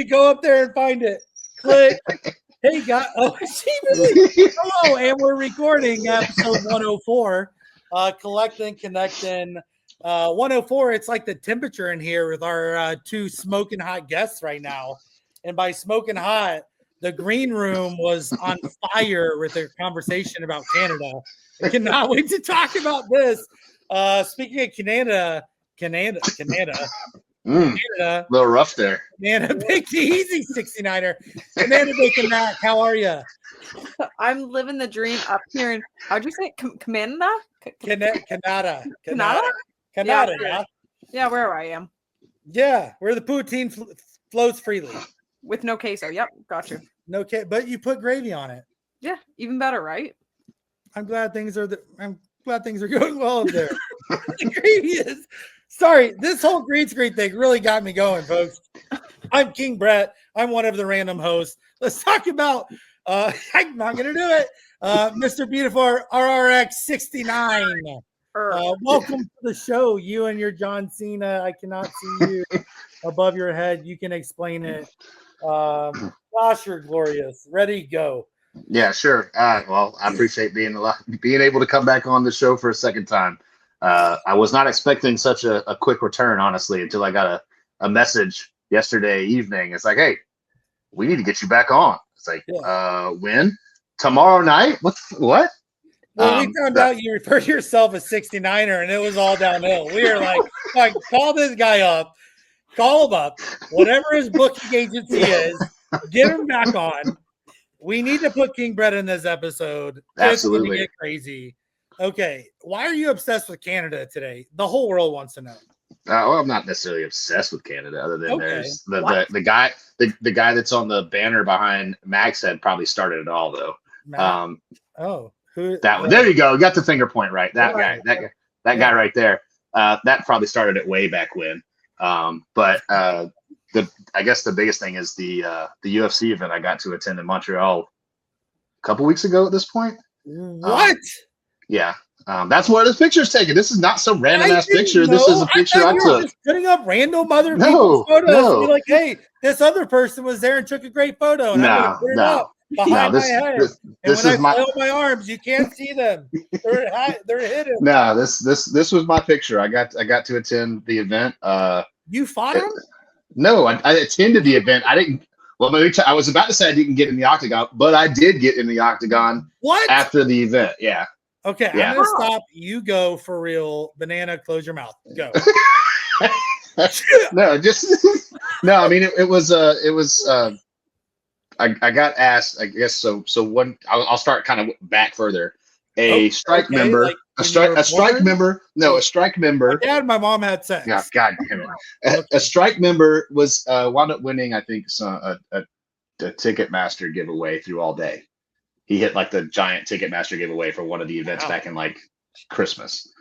you go up there and find it. Click. Hey, guys. Oh, hello, and we're recording episode 104. Collectin, Connectin. 104, it's like the temperature in here with our two smoking hot guests right now. And by smoking hot, the green room was on fire with their conversation about Canada. I cannot wait to talk about this. Speaking of Canada. A little rough there. Banana Big Easy 69er. Banana Bacon Mac, how are you? I'm living the dream up here in, how'd you say it? Canada? Canada. Yeah, yeah, where I am. Yeah, where the poutine flows freely. With no queso. Yep, got you. No, but you put gravy on it. Yeah, even better, right? I'm glad things are going well up there. The gravy is. Sorry, this whole green screen thing really got me going, folks. I'm KingBrett. I'm one of the random hosts. Let's talk about. I'm not going to do it. Mr. Beautiful RRX69. Welcome to the show. You and your John Cena. I cannot see you above your head. You can explain it. Gosh, you're glorious. Ready, go. Yeah, sure. Well, I appreciate being able to come back on the show for a second time. I was not expecting such a quick return, honestly, until I got a message yesterday evening. It's like, hey, we need to get you back on. It's like, when? Tomorrow night? What? Well, we found out you referred to yourself as 69er, and it was all downhill. We were like, call this guy up, call him up, whatever his booking agency is, get him back on. We need to put KingBrett in this episode. Absolutely. It's going to get crazy. Okay, why are you obsessed with Canada today? The whole world wants to know. Well, I'm not necessarily obsessed with Canada, other than there's the guy that's on the banner behind Mac's head probably started it all, though. Who? That one. There you go. Got the finger point right. That guy. That guy right there. That probably started it way back when. But I guess the biggest thing is the UFC event I got to attend in Montreal a couple weeks ago. At this point. What? Yeah. That's where this picture's taken. This is not some random ass picture. This is a picture I took. Just putting up random other people's photos. And be like, hey, this other person was there and took a great photo. And I'm gonna put it up behind my head. This is my arms. You can't see them. They're hidden. No, this was my picture. I got to attend the event. You fought him? No, I attended the event. I didn't. Well, I was about to say I didn't get in the octagon, but I did get in the octagon. What? After the event? Yeah. Okay, yeah. I'm gonna stop. You go for real. Banana, close your mouth. Go. No. I mean, it was. I got asked. I guess so. So one, I'll start kind of back further. A strike member. Like a strike member. No, a strike member. My dad and my mom had sex. Yeah, God damn it. A strike member was wound up winning. I think a Ticketmaster giveaway through all day. He hit like the giant Ticketmaster giveaway for one of the events back in like Christmas,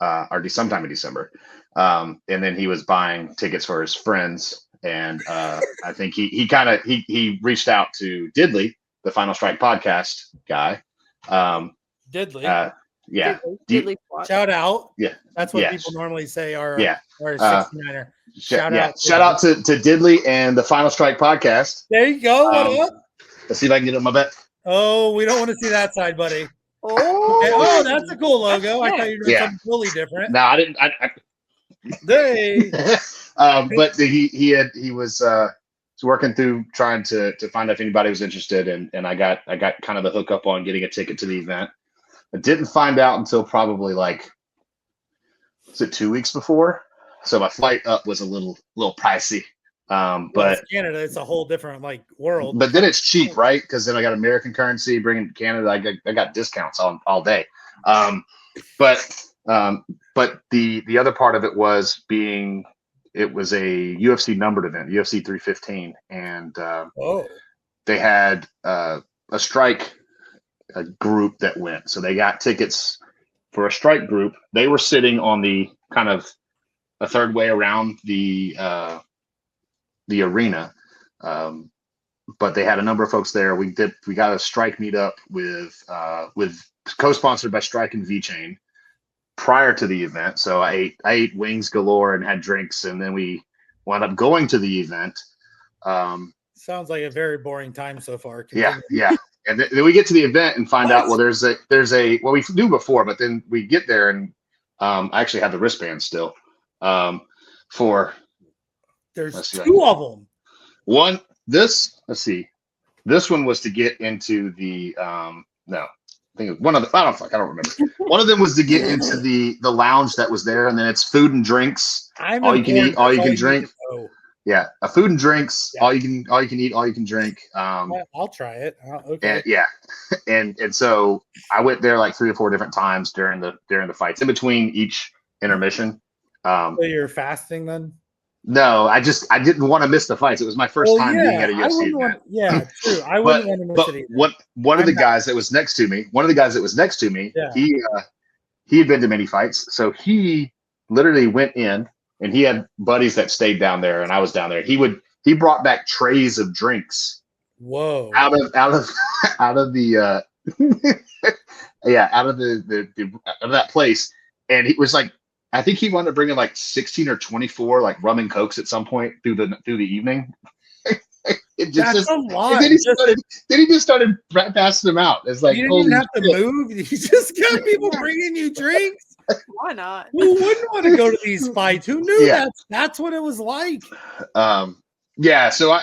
or sometime in December. And then he was buying tickets for his friends, and I think he reached out to Diddley, the Final Strike podcast guy. Diddley. Yeah. Diddley. Shout out. Yeah. That's what people normally say are 69er. Shout out to Diddley and the Final Strike podcast. There you go. What up? Let's see if I can get it on my bet. Oh, we don't want to see that side, buddy. Oh, okay. Oh, that's a cool logo. I thought you were doing something totally different. No, I didn't. But he was working through trying to find out if anybody was interested, and I got kind of the hookup on getting a ticket to the event. I didn't find out until probably like, was it 2 weeks before? So my flight up was a little pricey. But it's Canada, it's a whole different world. But then it's cheap, right? Because then I got American currency bringing to Canada. I got discounts all day. But the other part of it was it was a UFC numbered event, UFC 315, and they had a strike group that went. So they got tickets for a strike group. They were sitting on the kind of a third way around the arena, but they had a number of folks there. We got a strike meetup with co-sponsored by Strike and V-Chain prior to the event. So I ate wings galore and had drinks, and then we wound up going to the event. Sounds like a very boring time so far. Yeah, Continue. yeah. And then we get to the event and find out, well, there's a well, we knew before, but then we get there and I actually have the wristband still. For There's two of them. Let's see. This one was to get into the no. I think one of the I don't remember. One of them was to get into the lounge that was there, and then it's food and drinks. All you can eat, all you can drink. Yeah, food and drinks. Yeah. All you can eat, all you can drink. I'll try it. Okay. And so I went there like 3 or 4 different times during the fights, in between each intermission. So you're fasting then? No, I didn't want to miss the fights. It was my first time being at a UFC event. Yeah, true. I wouldn't want to miss it either. One of the guys that was next to me, he had been to many fights, so he literally went in. And he had buddies that stayed down there, and I was down there. He brought back trays of drinks. Whoa! Out of the out of that place, and he was like, I think he wanted to bring in like 16 or 24 like rum and cokes at some point through the evening. That's a lot. And then he just started passing them out. It's like you didn't even have to move. You just got people bringing you drinks. Why not? Who wouldn't want to go to these fights? Who knew that's what it was like? Yeah. So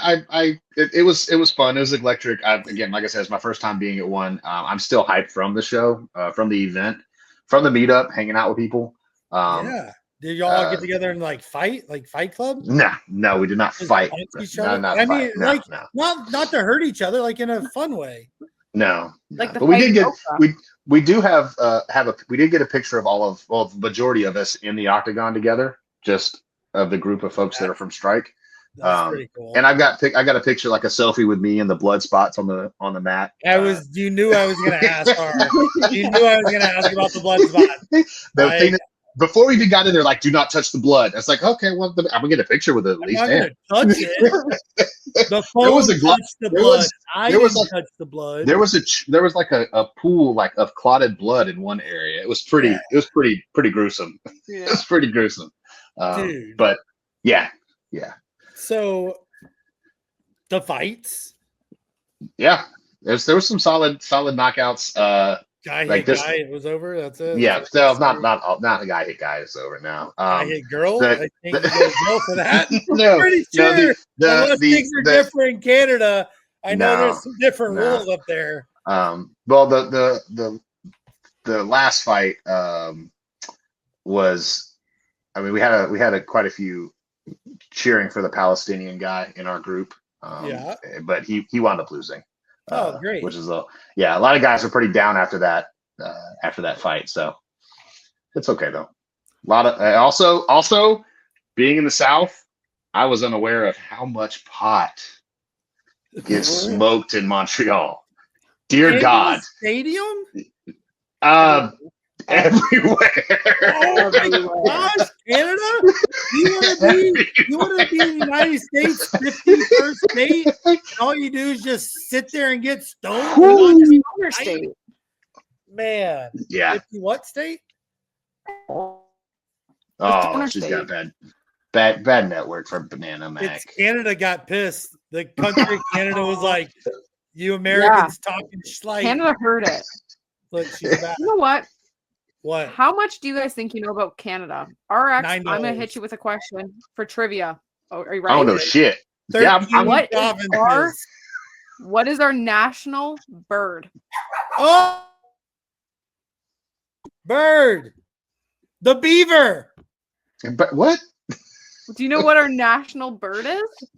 it was fun. It was electric. Again, like I said, it's my first time being at one. I'm still hyped from the show, from the event, from the meetup, hanging out with people. Yeah. Did y'all get together and fight club? No, we did not fight. Not to hurt each other, like in a fun way. No, like but we did get we do have we did get a picture of the majority of us in the octagon together, just of the group of folks that are from Strike. That's pretty cool. And I got a picture, like a selfie with me and the blood spots on the mat. You knew I was going to ask. You knew I was going to ask about the blood spots. Before we even got in there, like, do not touch the blood. It's like, okay, well, I'm gonna get a picture with it at least. I'm not gonna touch it. The phone touched the blood. I didn't touch the blood. There was like a pool of clotted blood in one area. It was pretty. It was pretty gruesome. Yeah. It was pretty gruesome. Dude. But yeah. So the fights. Yeah, there was some solid knockouts. Guy hit guy, it was over. That's it. Yeah, so not a guy hit guy. It's over now. Guy hit girl. I think you get girl for that. No, pretty sure. Unless things are different in Canada, I know there's some different rules up there. Well, the last fight was, I mean, we had quite a few cheering for the Palestinian guy in our group. But he wound up losing. Oh, great! Which is a lot of guys are pretty down after that fight. So it's okay though. A lot of also being in the South, I was unaware of how much pot gets smoked in Montreal. Dear God, stadium. Everywhere. Oh my gosh, Canada! You want to be in the United States 51st state? All you do is just sit there and get stoned. State. Man, yeah. 50 what state? Oh, she's got bad network for BananaMac. Canada got pissed. The country of Canada was like, "You Americans talking schlight." Canada heard it. Look, she's back. You know what? What? How much do you guys think you know about Canada? RX, $9. I'm going to hit you with a question for trivia. Oh, are you ready? I don't know shit. Yeah, what is our national bird? Oh, bird. The beaver. But what? Do you know what our national bird is?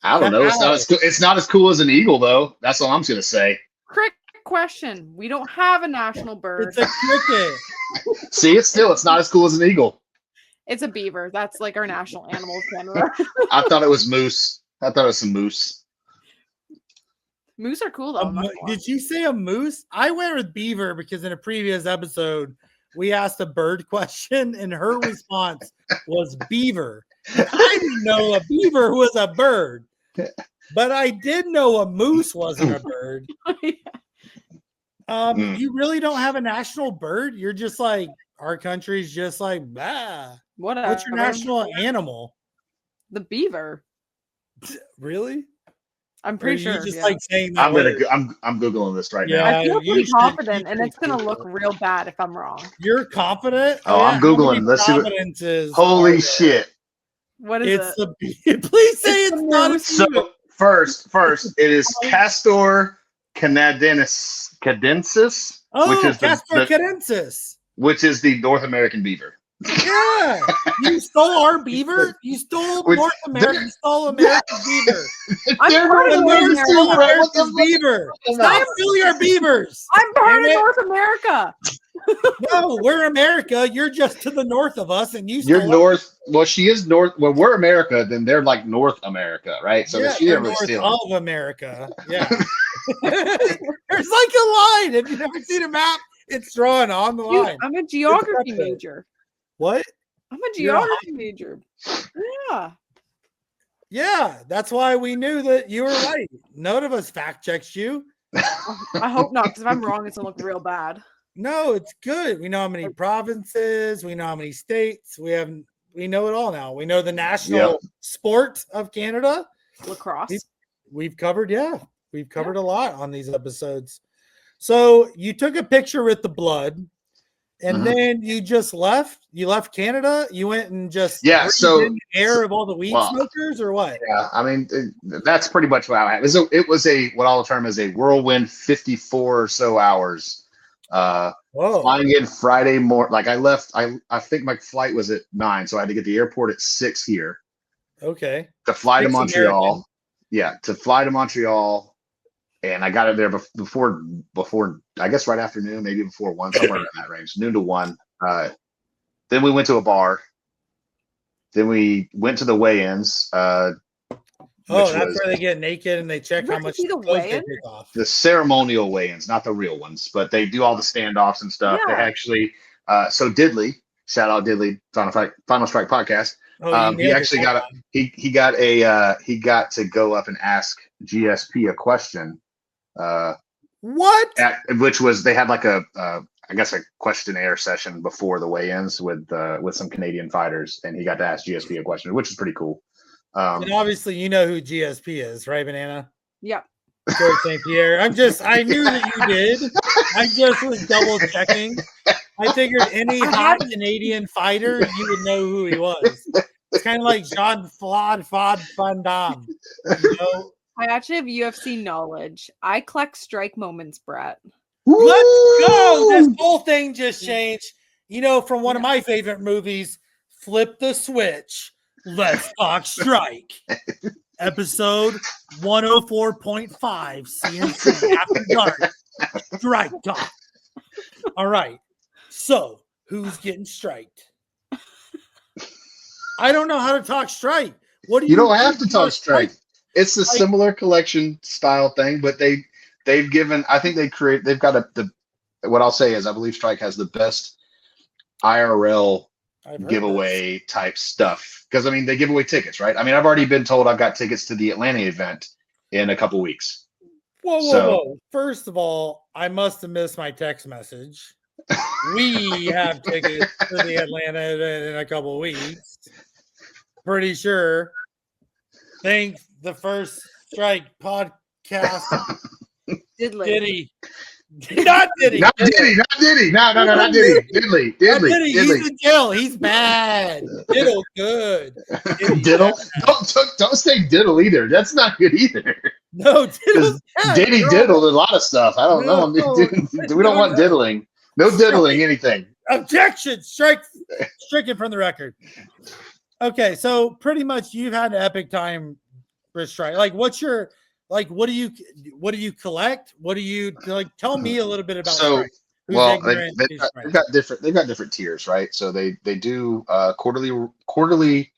I don't know. It's not as cool as an eagle, though. That's all I'm going to say. Cricket question. We don't have a national bird. It's a cricket. See, it's not as cool as an eagle. It's a beaver. That's like our national animal of Canada. I thought it was moose. I thought it was some moose. Moose are cool though. Did you say a moose? I went with beaver because in a previous episode we asked a bird question and her response was beaver. I didn't know a beaver was a bird, but I did know a moose wasn't a bird. You really don't have a national bird? You're just like, our country's just like, bah. Whatever. What's your national animal? The beaver. Really? I'm Or pretty you sure. just Yeah. like saying that. I'm googling this right Yeah. now. I feel you pretty should- confident, you and should it's gonna look Google it. real bad if I'm wrong. You're confident? Oh, I'm How many Googling. Let's see what- provinces Holy are there? shit! What is It's it? the. Please say It's it's the not a moose. So beaver. first, it is Castor cadensis, Oh, which is Castor cadensis. which is the North American beaver. Yeah, you stole our beaver. You stole Which- North America. You stole American beaver. I'm They're part of North North American America. too, Brett. What the America's fuck? beaver. No. Stop stealing our beavers. I'm part Damn of it. North America. No, we're America. You're just to the north of us, and you You're stole North. Well, she is North. Well, we're America. Then they're like North America, right? So yeah, she you're didn't really north steal. of America. Yeah. There's like a line. If you've never seen a map, it's drawn on the Dude, line. I'm a geography up there. major. What? I'm a You're a geography major. Yeah. Yeah, that's why we knew that you were right. None of us fact checked you. I hope not, because if I'm wrong, it's gonna look real bad. No, it's good. We know how many provinces, we know how many states, we know it all now. We know the national sport of Canada. Lacrosse. We've covered a lot on these episodes. So you took a picture with the blood, and then you just left. You left Canada. You went and just So in the air of all the weed smokers, or what? Yeah, I mean that's pretty much what happened. It was a what I'll term as a whirlwind 54 or so hours. Flying in Friday morning. Like I left. I think my flight was at 9, so I had to get to the airport at 6 here. Okay. To fly to 6 Montreal. American. Yeah, to fly to Montreal, and I got it there before I guess right after noon, maybe before 1, somewhere in that range, noon to 1. Then we went to a bar. Then we went to the weigh-ins. That's where they get naked and they check how much the clothes they weigh-in? take off. The ceremonial weigh-ins, not the real ones, but they do all the standoffs and stuff. Yeah. They actually, so Diddley, shout out Diddley, Final Strike podcast. He actually he got to go up and ask GSP a question. What? Which was they had like a questionnaire session before the weigh-ins with some Canadian fighters, and he got to ask GSP a question, which is pretty cool. And obviously, you know who GSP is, right, Banana? Yep. George St. Pierre. I knew that you did. I just was double checking. I figured any hot Canadian fighter, you would know who he was. It's kind of like Jean-Claude Van Damme. You know? I actually have UFC knowledge. I collect strike moments, Brett. Let's go. This whole thing just changed. You know, from one of my favorite movies, Flip the Switch. Let's talk strike. Episode 104.5 CNC After Dark. Strike talk. All right. So, who's getting striked? I don't know how to talk strike. What do you don't have to talk strike. It's a similar collection style thing, but they've given. I think they've got what I'll say is I believe Strike has the best IRL giveaway type stuff, because I mean they give away tickets, right? I mean I've already been told I've got tickets to the Atlanta event in a couple weeks. Whoa. First of all, I must have missed my text message. We have tickets to the Atlanta event in a couple of weeks. Pretty sure. Thanks the First Strike podcast. Diddy. Not Diddy. Not Diddy. No, not Diddy. Diddley. He's in jail. He's bad. Diddle good. Diddle. Don't say Diddle either. That's not good either. No, Diddle. Diddy diddled a lot of stuff. I don't know. We don't want diddling. No diddling anything. Objection. Stricken from the record. Okay, so pretty much you've had an epic time for Strike. Like, what do you collect? What do you like? Tell me a little bit about Strike. Well, they've got different tiers, right? So they do quarterly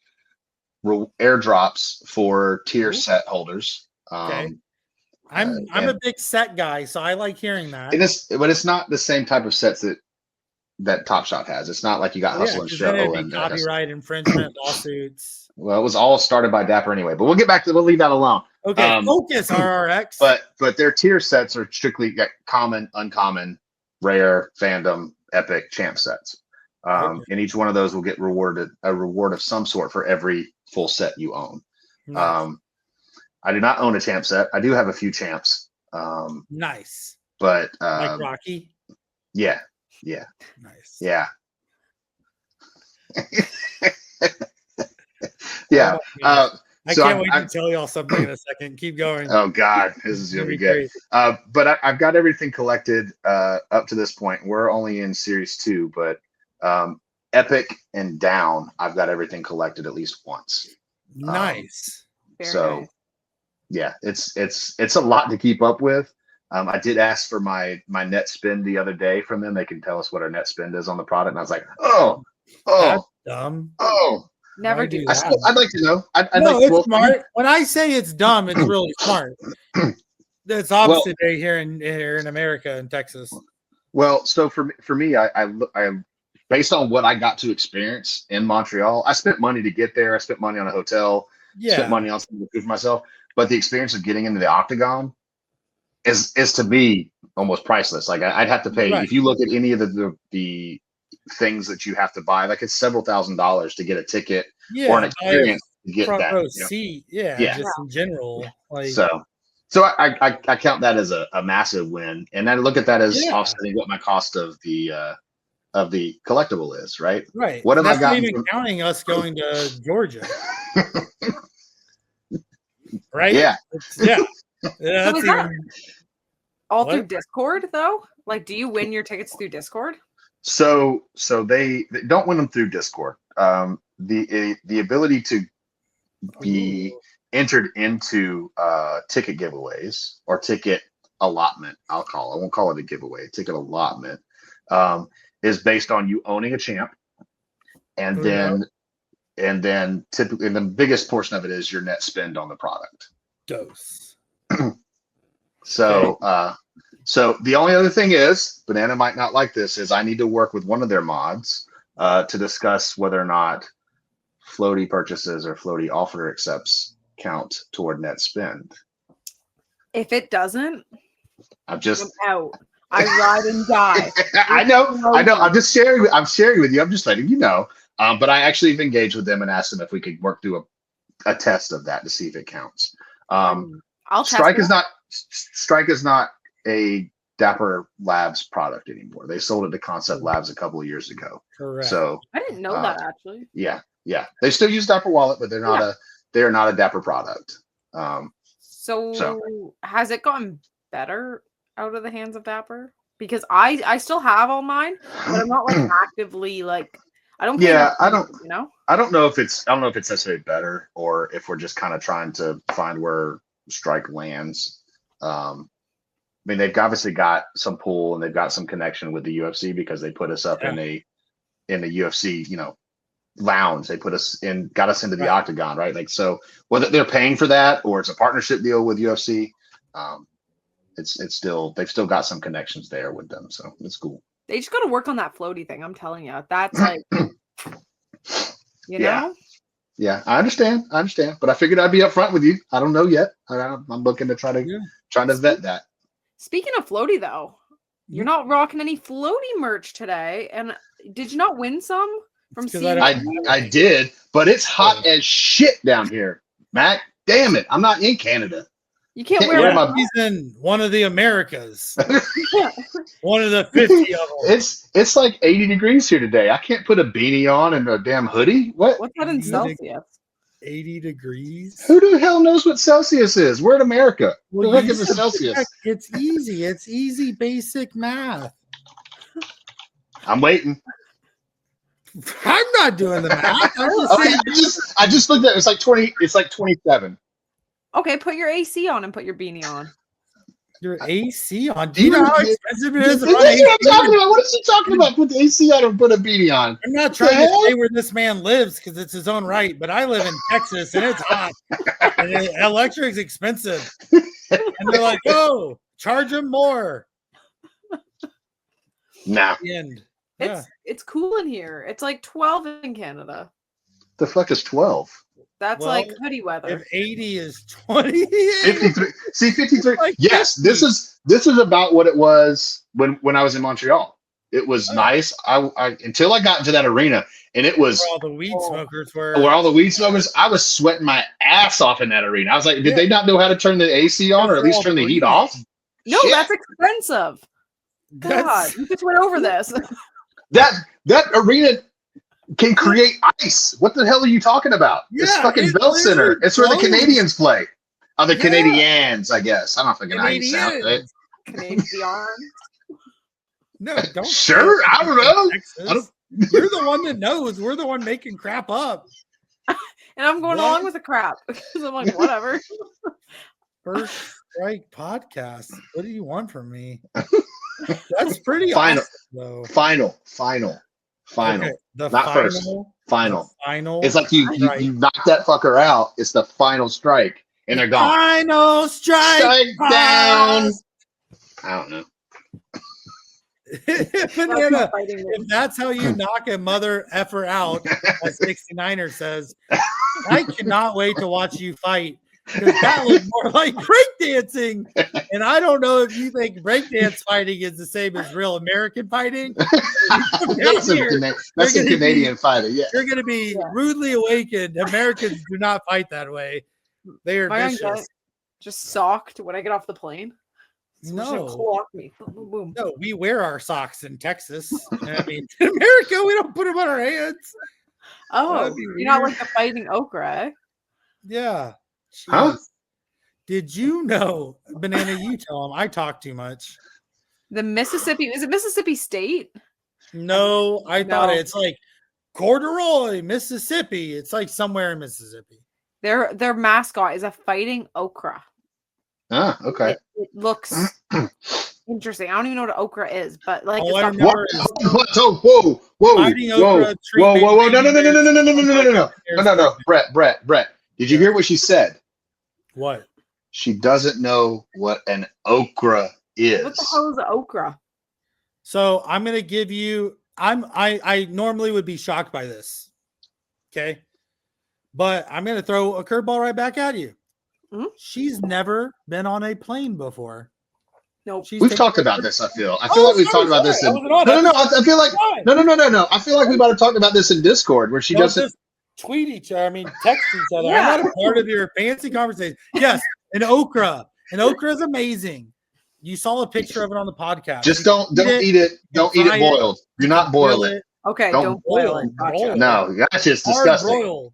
airdrops for tier set holders. Okay. I'm a big set guy, so I like hearing that. But it's not the same type of sets that TopShot has. It's not like you got Hustle and Show and copyright infringement lawsuits. Well, it was all started by Dapper anyway, but we'll get back to we'll leave that alone. Okay, focus RRX. But their tier sets are strictly common, uncommon, rare, fandom, epic, champ sets. And each one of those will get rewarded a reward of some sort for every full set you own. Nice. I do not own a champ set. I do have a few champs. Nice. But Like Rocky. Yeah. Nice. Yeah. Yeah. I can't wait to tell y'all something in a second. Keep going. Oh God, this is gonna be good. But I've got everything collected up to this point. We're only in series 2, but epic and down, I've got everything collected at least once. Nice. So yeah, it's a lot to keep up with. I did ask for my net spend the other day from them. They can tell us what our net spend is on the product, and I was like, that's dumb. Never do that. I'd like to know. It's smart. When I say it's dumb, it's really smart. It's opposite day here in America, in Texas. Well, so for me, I based on what I got to experience in Montreal, I spent money to get there. I spent money on a hotel. Spent money on some food for myself. But the experience of getting into the octagon is to me almost priceless. Like I'd have to pay if you look at any of the things that you have to buy, like it's several $1,000s to get a ticket or an experience to get front that row seat. Just in general. Like so I count that as a massive win, and I look at that as offsetting what my cost of the collectible is, right? Right. What have I got? Not even counting us going to Georgia. Right? Yeah. That's even all through Discord though? Like, do you win your tickets through Discord? So they don't win them through Discord. The ability to be entered into ticket giveaways or ticket allotment, I won't call it a giveaway, ticket allotment, is based on you owning a champ, and then typically the biggest portion of it is your net spend on the product. So the only other thing is, Banana might not like this, is I need to work with one of their mods to discuss whether or not floaty purchases or floaty offer accepts count toward net spend. If it doesn't, I'm out. I ride and die. I know. I'm just sharing. I'm sharing with you. I'm just letting you know. But I actually have engaged with them and asked them if we could work through a test of that to see if it counts. Strike is not a Dapper Labs product anymore. They sold it to Concept Labs a couple of years ago. Correct. So I didn't know that actually. Yeah. They still use Dapper Wallet, but they're not a Dapper product. So has it gotten better out of the hands of Dapper? Because I still have all mine, but I'm not like actively like I don't. I don't. You know. I don't know if it's necessarily better or if we're just kind of trying to find where Strike lands. I mean, they've obviously got some pull and they've got some connection with the UFC because they put us up in the UFC, lounge. They got us into the octagon, right? Like, so whether they're paying for that or it's a partnership deal with UFC, they've still got some connections there with them. So it's cool. They just got to work on that floaty thing. I'm telling you, that's like, you know? Yeah, I understand. But I figured I'd be upfront with you. I don't know yet. I'm looking to try to vet that. Speaking of floaty, though, you're not rocking any floaty merch today. And did you not win some from CNN? I did, but it's hot as shit down here, Mac. Damn it. I'm not in Canada. You can't wear He's in one of the Americas. One of the 50 of them. It's like 80 degrees here today. I can't put a beanie on and a damn hoodie. What's that in Celsius? 80 degrees. Who the hell knows what Celsius is? We're in America. What the heck is a Celsius? It's easy. It's easy, basic math. I'm waiting. I'm not doing the math. I just looked at it. It's like 20. It's like 27. Okay, put your AC on and put your beanie on. Your AC on? Do you know how expensive it is? What is he talking about? Put the AC on and put a beanie on. I'm not trying to say where this man lives because it's his own right, but I live in Texas and it's hot. And electric's expensive. And they're like, oh, charge him more. Nah. It's cool in here. It's like 12 in Canada. The fuck is 12? That's like hoodie weather. If 80 is 20. 53. See, 53. Like yes, 50. this is about what it was when I was in Montreal. It was Oh. nice. I until I got into that arena, and it was Where all the weed smokers were. where all the weed smokers. I was sweating my ass off in that arena. I was like, did Yeah. they not know how to turn the AC on, or at They're least all turn the heat breathing. off? No, Shit. that's expensive. God, That's you just went over this. That arena can create ice. What the hell are you talking about? It's Yeah, fucking it Bell Center. literally It's where the blows. Canadians play. Oh, the Yeah. Canadians, I guess. I don't fucking know how you sound it. Canadians. Canadian. No, don't. Sure, I don't know. Texas. I don't- You're the one that knows. We're the one making crap up. And I'm going What? along with the crap. Because I'm like, whatever. First Strike podcast. What do you want from me? That's pretty Final. awesome, though. Final. Okay, the Not final, first. Final. the final. It's like you strike. knock that fucker out. It's the final strike, and they're gone. Final strike. Strike down. I don't know. Banana, Fighting if that's how you knock a mother effer out, as 69er says, I cannot wait to watch you fight. Because that looks more like breakdancing. And I don't know if you think breakdance fighting is the same as real American fighting. That's some gonna Canadian fighting. Yeah. You're going to be rudely awakened. Americans do not fight that way. They are Am I gonna vicious. get just socked when I get off the plane? Someone's gonna No. clock me. Boom, boom, boom. No, we wear our socks in Texas. I mean, in America, we don't put them on our hands. Oh, That'd be you're not weird. like the fighting okra, eh? Yeah. Huh? Jeez. Did you know, Banana, you tell them I talk too much. The Mississippi, is it Mississippi State? No, I thought No. it's like Corduroy, Mississippi. It's like somewhere in Mississippi. Their mascot is a fighting okra. Ah, okay. It looks interesting. I don't even know what an okra is, but like All it's I got know is What? Oh, whoa. Fighting okra treatment. Whoa. No. Brett. Did you hear what she said? What? She doesn't know what an okra is. what the hell is an okra? So I'm gonna give you. I normally would be shocked by this. Okay. But I'm gonna throw a curveball right back at you. Mhm. She's never been on a plane before. Nope. She's We've taken- talked about this. I feel like we've talked about this. I wasn't on No. that. I feel like Fine. no. I feel like we might have talked about this in Discord where she Don't doesn't. just tweet each other. I mean, text each other. Yeah. I'm not a part of your fancy conversation. Yes, an okra. An okra is amazing. You saw a picture of it on the podcast. Just don't eat it. Don't eat fry it boiled. Do not boil it. Okay, Don't don't boil it. boil. Gotcha. No, that's just Hard disgusting. broiled.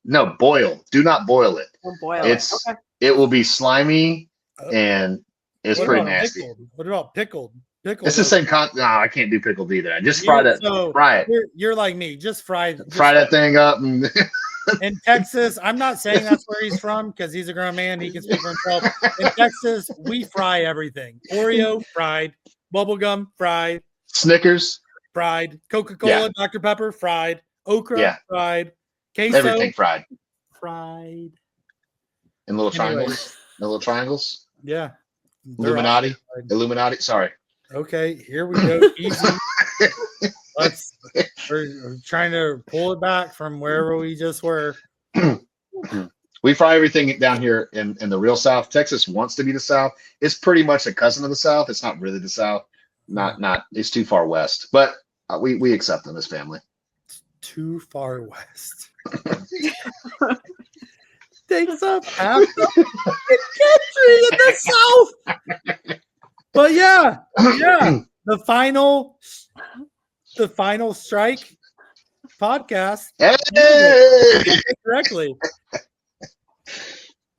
No, boil. Do not boil it. Don't boil It's it. Okay. it will be slimy and it's What pretty about nasty. pickled? What about pickled? Pickled. It's the same No, I can't do pickled either. I just You- fry that. so Fry it. You're like me. Just fry. Just Fry that thing up and In Texas, I'm not saying that's where he's from because he's a grown man. He can speak for himself. In Texas, we fry everything. Oreo, fried. Bubblegum, fried. Snickers, Fried. Coca-Cola, Dr. Pepper, fried. Okra, Yeah. fried. Queso, everything fried fried. in little Anyway. triangles. The little triangles. Yeah. They're all Illuminati. fried. Illuminati. Sorry. Okay, here we go. Easy. We're trying to pull it back from wherever we just were. We fry everything down here in the real South. Texas wants to be the South. It's pretty much a cousin of the South. It's not really the South. Not. It's too far west. But we accept them as family. Too far west. Takes up half the country in the South. But yeah, the final strike podcast. Hey! Correctly.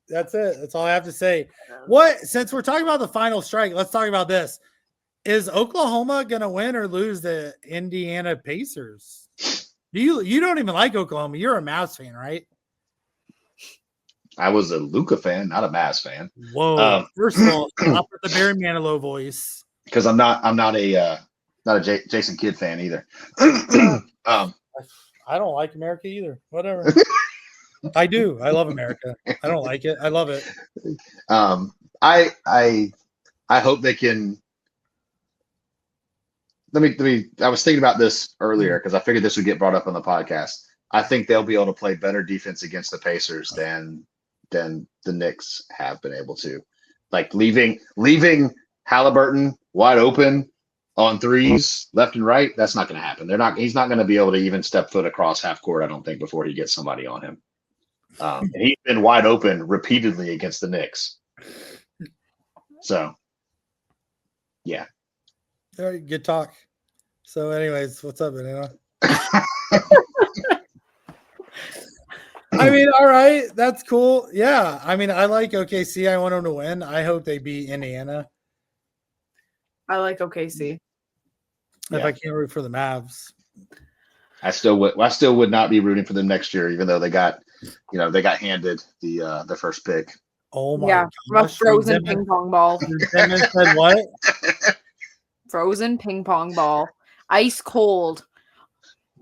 That's it. That's all I have to say. Since we're talking about the final strike, let's talk about this. Is Oklahoma gonna win or lose the Indiana Pacers? You don't even like Oklahoma. You're a Mavs fan, right? I was a Luka fan, not a Mavs fan. Whoa. First of all, stop with the Barry Manilow voice. Because I'm not a Jason Kidd fan either. I don't like America either. Whatever. I do. I love America. I don't like it. I love it. I hope they can. Let me. I was thinking about this earlier because I figured this would get brought up on the podcast. I think they'll be able to play better defense against the Pacers than the Knicks have been able to. Like leaving Halliburton wide open on threes, left and right, that's not going to happen. He's not going to be able to even step foot across half court, I don't think, before he gets somebody on him. And he's been wide open repeatedly against the Knicks. So, yeah. All right, good talk. So, anyways, what's up, Banana? I mean, all right, that's cool. Yeah, I mean, I like OKC. I want them to win. I hope they beat Indiana. I like OKC. If I can't root for the Mavs, I still would not be rooting for them next year, even though they got handed the first pick. Oh my gosh. A frozen ping pong ball. Simmons said what? Frozen ping pong ball. Ice cold.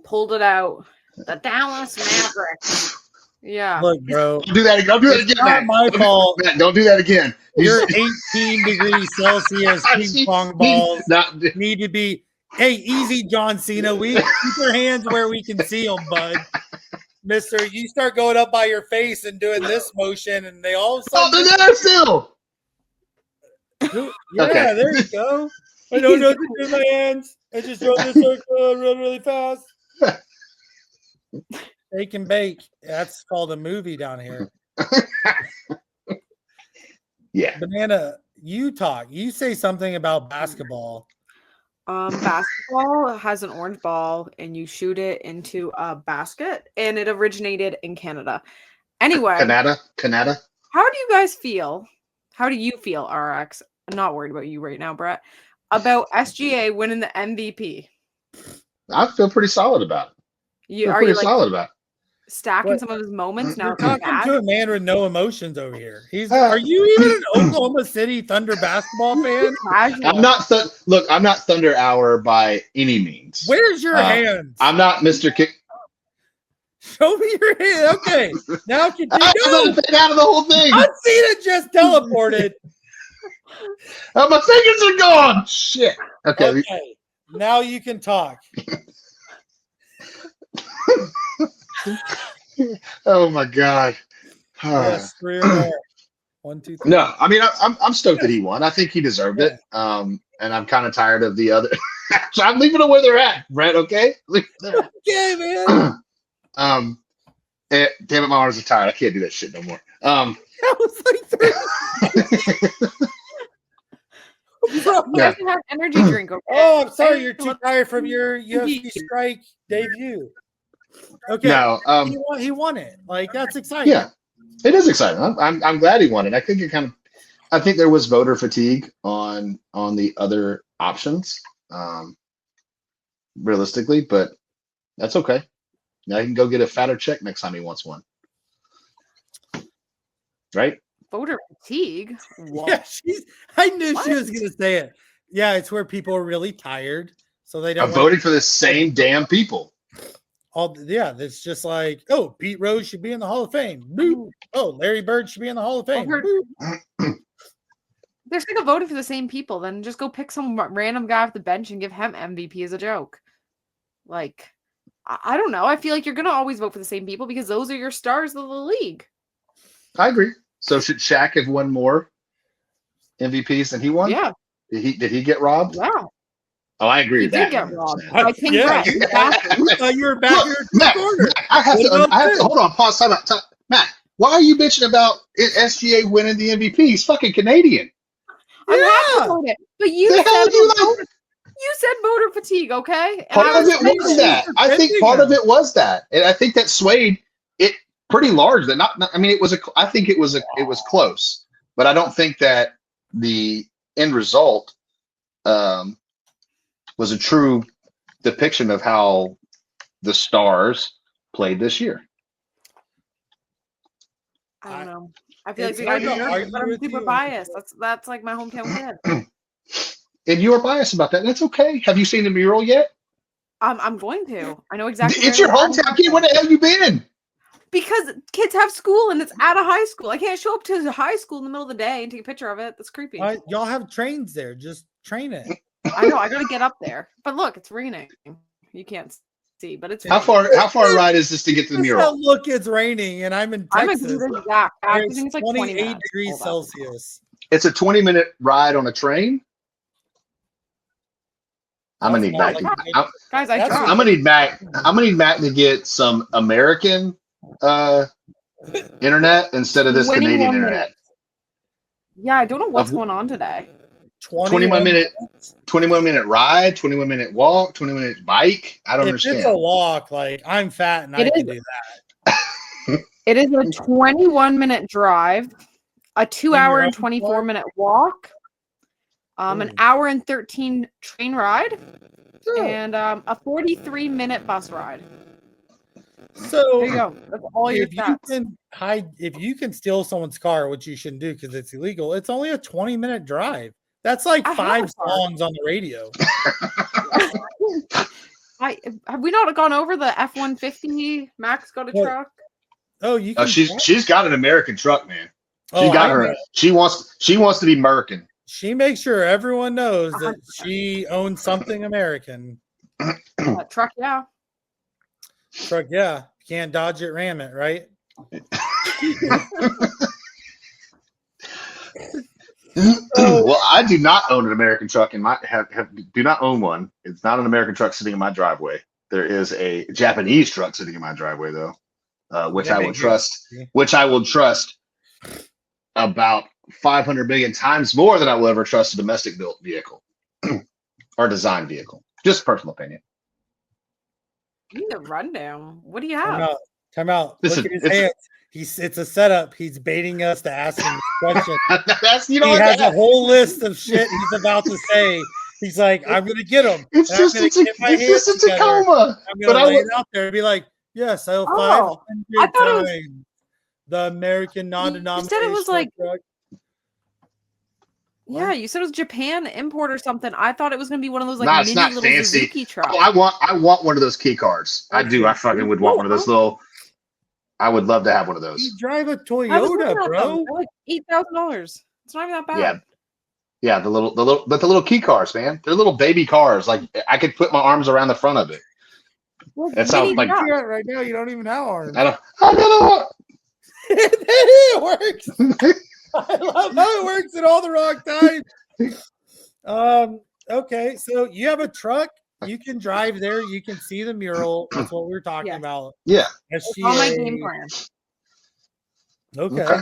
Pulled it out. The Dallas Mavericks. Yeah. Look, bro. Don't do that again. Don't do that again. Not my fault. Matt, don't do that again. Your 18 degrees Celsius ping pong balls need to be. Hey, easy, John Cena. We keep your hands where we can see them, bud. Mister, you start going up by your face and doing this motion, and they all of a sudden. Oh, they're there still. Yeah, Okay. There you go. I don't know what to do with my hands. I just throw this circle really, really fast. Bake and bake. That's called a movie down here. Yeah. Banana, you talk. You say something about basketball. Basketball has an orange ball and you shoot it into a basket, and it originated in Canada. Anyway, Canada. How do you guys feel? How do you feel, RX? I'm not worried about you right now, Brett. About SGA winning the MVP. I feel pretty solid about it. Are you solid about it. Stacking some of his moments now? You're talking to a man with no emotions over here. Are you even an Oklahoma City Thunder basketball fan? I'm not. Look, I'm not Thunder Hour by any means. Where's your hands? I'm not Mr. Kick. Show me your hand. Okay, now continue. I'm out of the whole thing. Cena just teleported. My fingers are gone. Shit. Okay. Now you can talk. Oh my God. Yes, 3 or more. 1, 2, 3. No, I mean I'm stoked that he won. I think he deserved it. And I'm kind of tired of the other. So I'm leaving them where they're at, Brett. Okay. Okay, man. Damn it, my arms are tired. I can't do that shit no more. That was like 3. You have to have energy drink. Okay? Oh, I'm sorry. You're too tired from your UFC strike debut. Okay. No, he won it. Like, that's exciting. Yeah, it is exciting. I'm glad he won it. I think there was voter fatigue on the other options, realistically, but that's okay. Now he can go get a fatter check next time he wants one. Right? Voter fatigue. Whoa. Yeah, I knew she was gonna say it. Yeah, it's where people are really tired, so they don't. I'm voting for the same damn people. It's just like, oh, Pete Rose should be in the Hall of Fame. Boop. Oh, Larry Bird should be in the Hall of Fame. They're sick of voting for the same people. Then just go pick some random guy off the bench and give him MVP as a joke. Like, I don't know. I feel like you're gonna always vote for the same people because those are your stars of the league. I agree. So should Shaq have won more MVPs than he won? Yeah. Did he get robbed? Yeah. Oh, I agree with that. He did get robbed. I think you were back here in the corner. I have to hold on. Pause. Time out. Matt, why are you bitching about SGA winning the MVP? He's fucking Canadian. I'm happy about it. But you said voter fatigue, okay? Part of it was that. I think part of it was that. And I think that swayed it pretty large. That I mean, I think it was close. But I don't think that the end result was a true depiction of how the Stars played this year. I don't know. I feel like we got but I'm super biased. That's like my hometown kid. And you are biased about that. That's okay. Have you seen the mural yet? I'm going to. I know exactly. It's your hometown kid. Where the hell have you been? Because kids have school and it's at a high school. I can't show up to the high school in the middle of the day and take a picture of it. That's creepy. Y'all have trains there. Just train it. I know. I got to get up there. But look, it's raining. You can't see, but it's how far a ride is this to get to the mural? Look, it's raining, and I'm in Texas. I think it's like 28 degrees Celsius. It's a 20-minute ride on a train. I'm gonna need Mac. Guys, I That's tried. I'm gonna need Mac. I'm gonna need Mac to get some American internet instead of this 21 Canadian minutes. internet. Yeah, I don't know what's Of- going on today. 21 minute ride, 21 minute walk, 20-minute bike. I don't If it's a understand. walk, like I'm fat and I It can is. do that. It is a 21-minute drive, a 2 hour your and own 24 car? minute walk, an Ooh. hour and 13 train ride, Yeah. and a 43-minute bus ride. So There you go. That's all your if you stats. can if you can steal someone's car, which you shouldn't do because it's illegal, it's only a 20-minute drive. That's like I have 5 a car. songs on the radio. Have we not gone over the F-150? Max got a What? truck. Oh, you can. Oh, she's got an American truck, man. She Oh, got I her. know. She wants to be American. She makes sure everyone knows that 100%. she owns something American. Truck, yeah. Truck, yeah. Can't dodge it, ram it, right? Well, I do not own an American truck in my do not own one. It's not an American truck sitting in my driveway. There is a Japanese truck sitting in my driveway though, which I will trust. Which I will trust about 500 million times more than I will ever trust a domestic built vehicle or design vehicle. Just personal opinion. You need a rundown. What do you Time have? out. Time out. Listen, Look at his hands. It's a setup. He's baiting us to ask him this question. That's He has a whole list of shit he's about to say. He's like, I'm gonna get him. It's just a Tacoma. I'm gonna lay it out there and be like, yes, I'll Oh, 500 I thought it was- times the American non-denominational. You said it was like- truck. Yeah, you said it was Japan import or something. I thought it was gonna be one of those like No, it's mini not little fancy. Suzuki trucks. Oh, I want one of those key cards. I do. I fucking would want one of those little. I would love to have one of those. You drive a I was Toyota, looking at them. bro. They're like $8,000. It's not even that bad. Yeah. Yeah, the little key cars, man. They're little baby cars. Like I could put my arms around the front of it. Well, That sounds mini like- truck. Yeah, right now you don't even have arms. I don't know. It works. I love how it works at all the wrong times. Okay, so you have a truck. You can drive there. You can see the mural. That's what we were talking Yes. about. Yeah. It's on my SGA. game plan. Okay. Okay.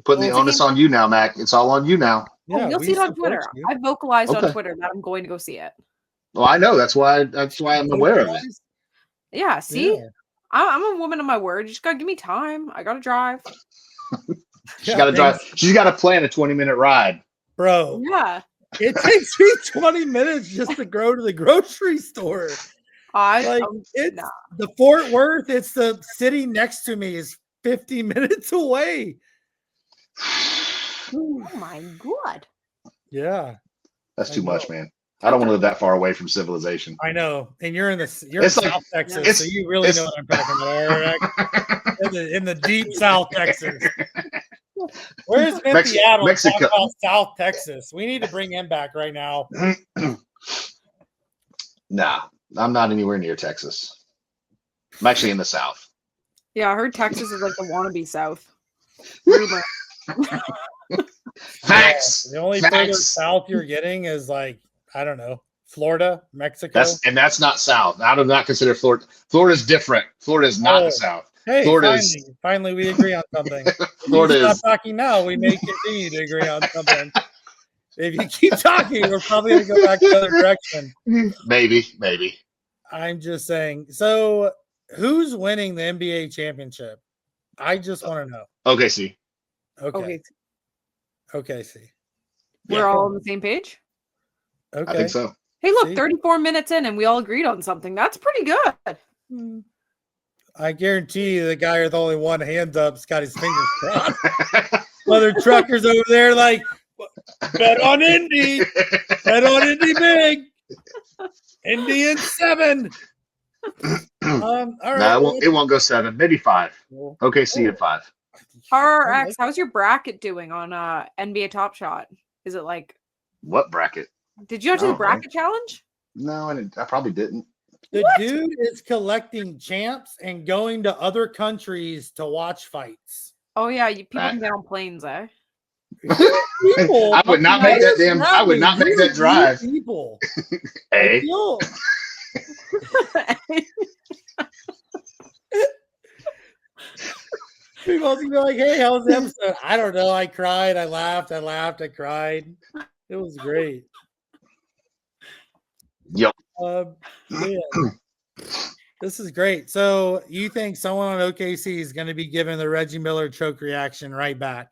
Putting the Well, onus on you now, Mac. It's all on you now. Yeah, You'll we see it on support Twitter. you. I vocalized Okay. on Twitter that I'm going to go see it. Well, I know. That's why I'm aware of it. Yeah, see? Yeah. I'm a woman of my word. You just gotta give me time. I gotta drive. She's Yeah, got to drive. thanks, She's got to plan a 20-minute ride. bro. Yeah. It takes me 20 minutes just to go to the grocery store. Like it's nah. the Fort Worth. It's the city next to me is 50 minutes away. Oh my god. Yeah, That's I too much, know. man. I don't want to live that far away from civilization. I know. And you're in It's South like- Texas, it's- so you really it's- know what I'm talking about. RRX. In the deep South Texas. Where's Mex- Seattle? Mexico. Talk about South Texas. We need to bring him back right now. Nah, I'm not anywhere near Texas. I'm actually in the South. Yeah, I heard Texas is like the wannabe South. Rumor. Facts. The only further Facts. south you're getting is like, I don't know, Florida, Mexico. That's not South. I do not consider Florida. Florida's different. Florida is not Oh. the South. Hey, Florida's- finally we agree on something. Florida If you is stop talking now, we may continue to agree on something. If you keep talking, we're probably going to go back the other direction. maybe. I'm just saying. So, who's winning the NBA championship? I just want to know. Okay, see. Okay. See. We're all on the same page. Okay. I think so. Hey, look, See? 34 minutes in and we all agreed on something. That's pretty good. I guarantee you the guy with only one hand up's got his fingers crossed. Other truckers over there like, bet on Indy. Bet on Indy big. Indy in 7. All right. No, it won't go 7. Maybe 5. Okay, see at 5. RRX, how's your bracket doing on NBA TopShot? Is it like, What bracket? did you have to do the Oh, bracket challenge? No, I probably didn't. The dude is collecting champs and going to other countries to watch fights. Oh, yeah, people Right. can get on planes, eh? People, I would not make that damn. I would not make that drive. People. Hey. People be like, "Hey, how was the episode?" I don't know. I cried. I laughed. I cried. It was great. Yep. Yeah. This is great. So you think someone on OKC is going to be giving the Reggie Miller choke reaction right back?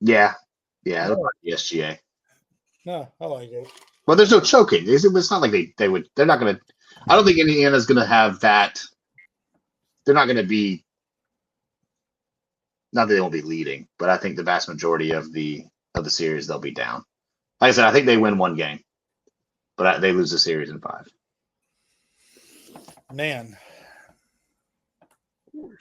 Yeah. It'll be SGA. No, I like it. Well, there's no choking. It's not like they would. They're not going to. I don't think Indiana's going to have that. They're not going to be. Not that they won't be leading, but I think the vast majority of the series they'll be down. Like I said, I think they win one game, but they lose the series in 5. Man,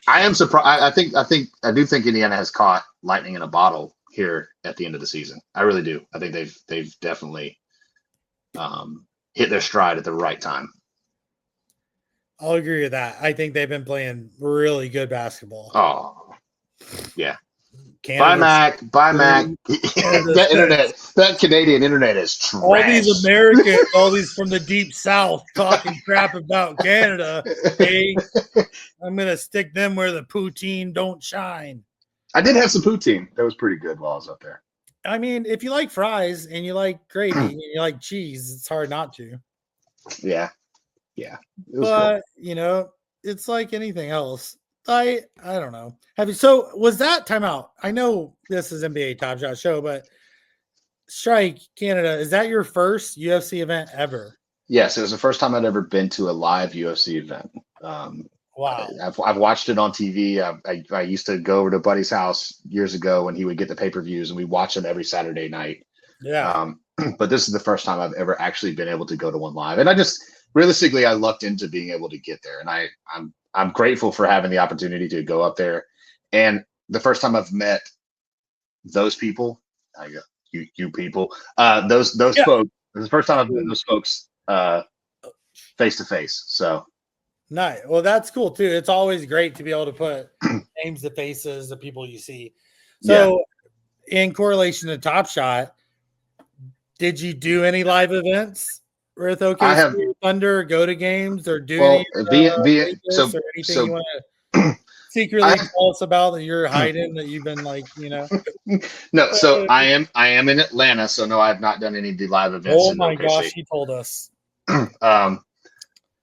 I am surprised. I do think Indiana has caught lightning in a bottle here at the end of the season. I really do. I think they've definitely hit their stride at the right time. I'll agree with that. I think they've been playing really good basketball. Oh, yeah. Canada's, Bye, Mac. That internet, that Canadian internet is trash. All these Americans, all these from the deep south talking crap about Canada. Hey, I'm going to stick them where the poutine don't shine. I did have some poutine. That was pretty good while I was up there. I mean, if you like fries and you like gravy and you like cheese, it's hard not to. Yeah. But, good. It's like anything else. I don't know. So was that timeout? I know this is NBA Top Shot show, but Strike Canada, is that your first UFC event ever? Yes, it was the first time I'd ever been to a live UFC event. Wow. I've watched it on TV. I used to go over to Buddy's house years ago when he would get the pay-per-views, and we watch it every Saturday night. Yeah. But this is the first time I've ever actually been able to go to one live. And I just realistically, I lucked into being able to get there. And I'm grateful for having the opportunity to go up there. And the first time I've met those people, you people, those folks, the first time I've met those folks face to face. So nice. Well, that's cool too. It's always great to be able to put names to faces of people you see. So in correlation to Top Shot, did you do any live events with OKC Thunder, go to games, or do any anything you want to secretly tell us about that you're hiding that you've been No, so I am in Atlanta, so no, I have not done any live events. Oh my gosh, he told us.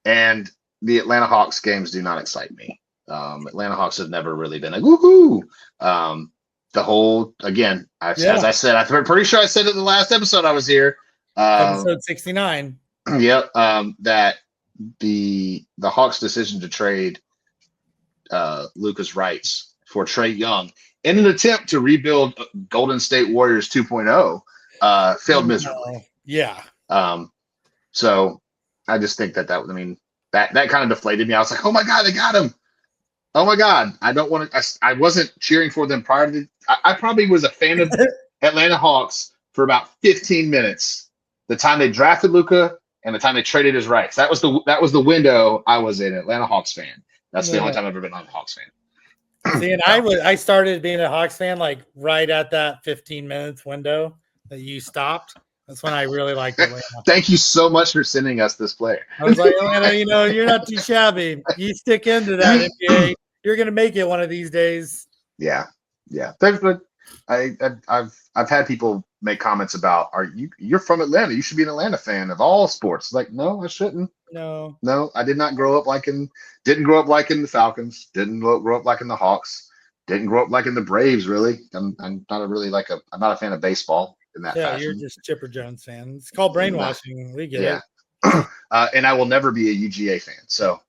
And the Atlanta Hawks games do not excite me. Atlanta Hawks have never really been like woohoo. The whole as I said, I'm pretty sure I said it in the last episode I was here. Episode 69. Yep. That the Hawks' decision to trade Luka's rights for Trae Young in an attempt to rebuild Golden State Warriors 2.0 failed miserably. Yeah. So I just think that kind of deflated me. I was like, oh my God, they got him. Oh my God. I don't want to, I wasn't cheering for them prior to I probably was a fan of Atlanta Hawks for about 15 minutes. The time they drafted Luka and the time they traded his rights. That was the window I was an Atlanta Hawks fan. That's the only time I've ever been a Hawks fan. See, and I started being a Hawks fan like right at that 15 minutes window that you stopped. That's when I really liked Atlanta. Thank you so much for sending us this player. I was like, Atlanta, you're not too shabby. You stick into that NBA. You're gonna make it one of these days. Yeah. I've had people make comments about, you're from Atlanta, you should be an Atlanta fan of all sports. Like, no, I shouldn't. No, I didn't grow up liking the Falcons, didn't grow up liking the Hawks, didn't grow up liking the Braves. Really, I'm not a fan of baseball in that fashion. You're just Chipper Jones fan. It's called brainwashing. We get it. And I will never be a UGA fan. So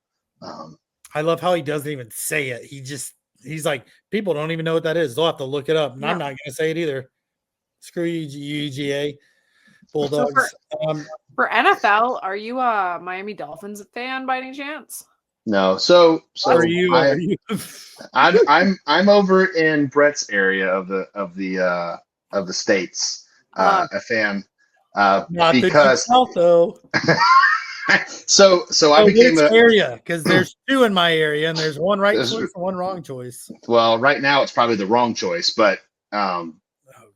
I love how he doesn't even say it. He's like, people don't even know what that is. They'll have to look it up. And I'm not going to say it either. Screw you, UGA Bulldogs. So for NFL, are you a Miami Dolphins fan by any chance? No. So are you? I'm over in Brett's area of the states. A fan not because though. So I Oh, became which a area? Because there's two in my area, and there's one right This- choice and one wrong choice. well. Right now, it's probably the wrong choice, but Oh